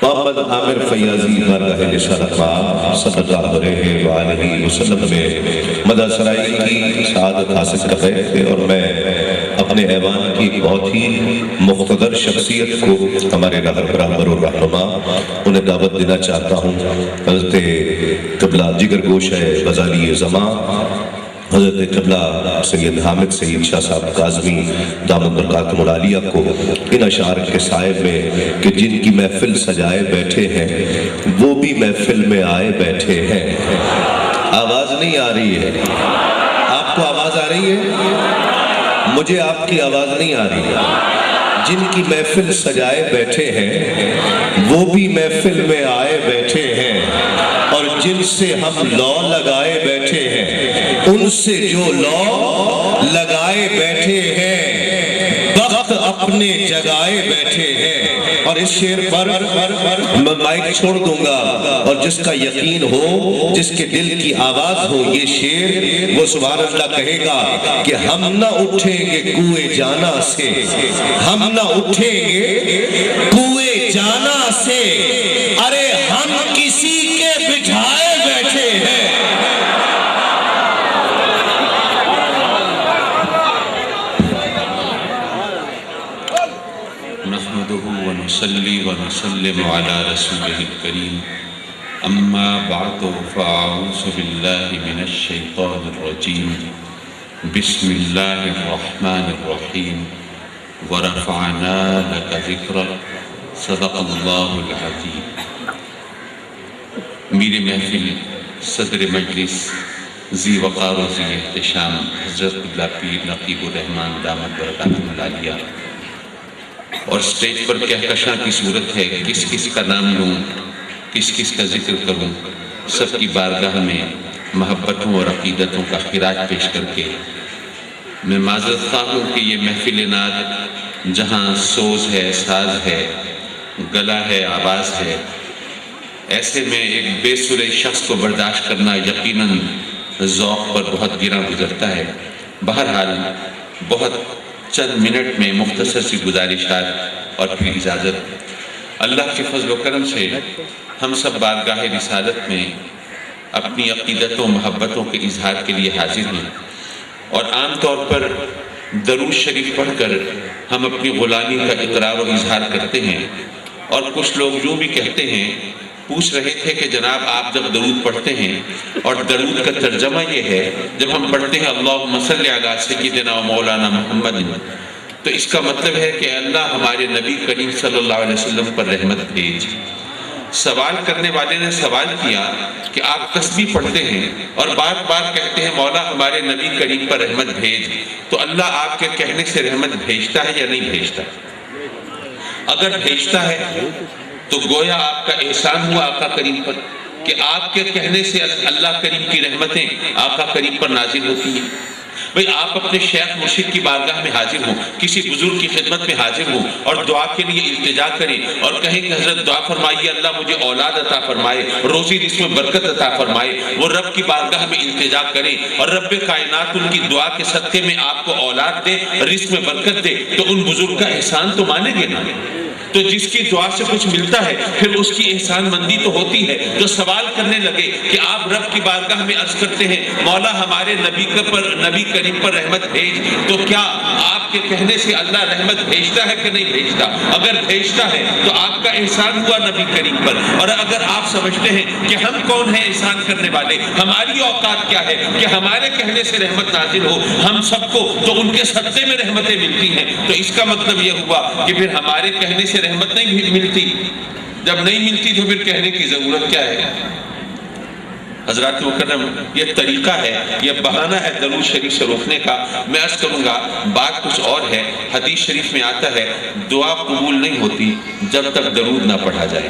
محمد عامر فیاضی بارگاہ رسالت پاک صلی اللہ علیہ وآلہ وسلم میں مدح سرائی کی سعادت حاصل کر رہے تھے، اور میں اپنے ایوان کی بہت ہی مقتدر شخصیت کو ہمارے رہبر و رہنما انہیں دعوت دینا چاہتا ہوں۔ حضرت قبلہ جگر گوش غزالی زمان حضرت قبلہ سید حامد سید شاہ صاحب کاظمی دامت برکاتہم العالیہ کو ان اشعار کے سائے میں کہ جن کی محفل سجائے بیٹھے ہیں وہ بھی محفل میں آئے بیٹھے ہیں۔ آواز نہیں آ رہی ہے؟ آپ کو آواز آ رہی ہے؟ مجھے آپ کی آواز نہیں آ رہی ہے۔ جن کی محفل سجائے بیٹھے ہیں وہ بھی محفل میں آئے بیٹھے ہیں، اور جن سے ہم لو لگائے بیٹھے ہیں ان سے جو لو لگائے بیٹھے ہیں وقت اپنے جگائے بیٹھے ہیں۔ اور اس شعر پر میں مائک چھوڑ دوں گا، اور جس کا یقین ہو، جس کے دل کی آواز ہو یہ شعر، وہ سبحان اللہ کہے گا کہ ہم نہ اٹھیں گے کوئے جانا سے، ہم نہ اٹھیں گے کوئے جانا سے، ارے ہم کسی کے بٹھائے بیٹھے ہیں۔ ونصلي ونسلم على رسوله الكريم أما بعد فأعوذ بالله من الشيطان الرجيم بسم الله الرحمن الرحيم ورفعنا لك ذكرك صدق الله العظيم۔ میرے محفل صدر مجلس ذی وقار و ذی احتشام حضرت قبلہ پیر نقیب الرحمن دامت برکاتہم العالیہ، اور سٹیج پر کہکشاں کی صورت ہے، کس کس کا نام لوں، کس کس کا ذکر کروں، سب کی بارگاہ میں محبتوں اور عقیدتوں کا خراج پیش کر کے میں معذرت خواہ ہوں کہ یہ محفل نعت جہاں سوز ہے، ساز ہے، گلا ہے، آواز ہے، ایسے میں ایک بے سر شخص کو برداشت کرنا یقیناً ذوق پر بہت گراں گزرتا ہے۔ بہرحال بہت چند منٹ میں مختصر سی گزارشات اور پھر اجازت۔ اللہ کے فضل و کرم سے ہم سب بارگاہ رسالت میں اپنی عقیدتوں محبتوں کے اظہار کے لیے حاضر ہیں، اور عام طور پر درود شریف پڑھ کر ہم اپنی غلامی کا اقرار و اظہار کرتے ہیں، اور کچھ لوگ یوں بھی کہتے ہیں، پوچھ رہے تھے کہ جناب آپ جب درود پڑھتے ہیں، اور درود کا ترجمہ یہ ہے جب ہم پڑھتے ہیں اللہم صلی علی سیدنا و مولانا محمد، تو اس کا مطلب ہے کہ اللہ ہمارے نبی کریم صلی اللہ علیہ وسلم پر رحمت بھیج۔ سوال کرنے والے نے سوال کیا کہ آپ تسبیح پڑھتے ہیں اور بار بار کہتے ہیں مولا ہمارے نبی کریم پر رحمت بھیج، تو اللہ آپ کے کہنے سے رحمت بھیجتا ہے یا نہیں بھیجتا؟ اگر بھیجتا ہے تو گویا آپ کا احسان ہوا آقا کریم پر کہ آپ کے کہنے سے اللہ کریم کی رحمتیں آقا کریم پر نازل ہوتی ہیں۔ بھئی آپ اپنے شیخ مرشد کی بارگاہ میں حاضر ہوں، کسی بزرگ کی خدمت میں حاضر ہوں، اور دعا کے لیے التجا کریں اور کہیں کہ حضرت دعا فرمائیے اللہ مجھے اولاد عطا فرمائے، روزی رزق میں برکت عطا فرمائے، وہ رب کی بارگاہ میں التجا کریں اور رب کائنات ان کی دعا کے صدقے میں آپ کو اولاد دے، رزق میں برکت دے، تو ان بزرگ کا احسان تو مانیں گے نا؟ تو جس کی دعا سے کچھ ملتا ہے پھر اس کی احسان مندی تو ہوتی ہے۔ تو سوال کرنے لگے کہ آپ رب کی بارگاہ میں عرض کرتے ہیں مولا ہمارے نبی کریم پر رحمت بھیج، تو کیا آپ کے کہنے سے اللہ رحمت بھیجتا ہے کہ نہیں بھیجتا؟ اگر بھیجتا ہے تو آپ کا احسان ہوا نبی کریم پر، اور اگر آپ سمجھتے ہیں کہ ہم کون ہیں احسان کرنے والے، ہماری اوقات کیا ہے کہ ہمارے کہنے سے رحمت نازل ہو ہم سب کو، تو ان کے صدقے میں رحمتیں ملتی ہیں، تو اس کا مطلب یہ ہوا کہ پھر ہمارے کہنے سے رحمت نہیں ملتی۔ جب نہیں ملتی تو پھر کہنے کی ضرورت کیا ہے؟ حضرات مکرم، یہ طریقہ ہے، یہ بہانہ ہے درود شریف سے روکنے کا۔ میں عرض کروں گا بات کچھ اور ہے۔ حدیث شریف میں آتا ہے دعا قبول نہیں ہوتی جب تک درود نہ پڑھا جائے۔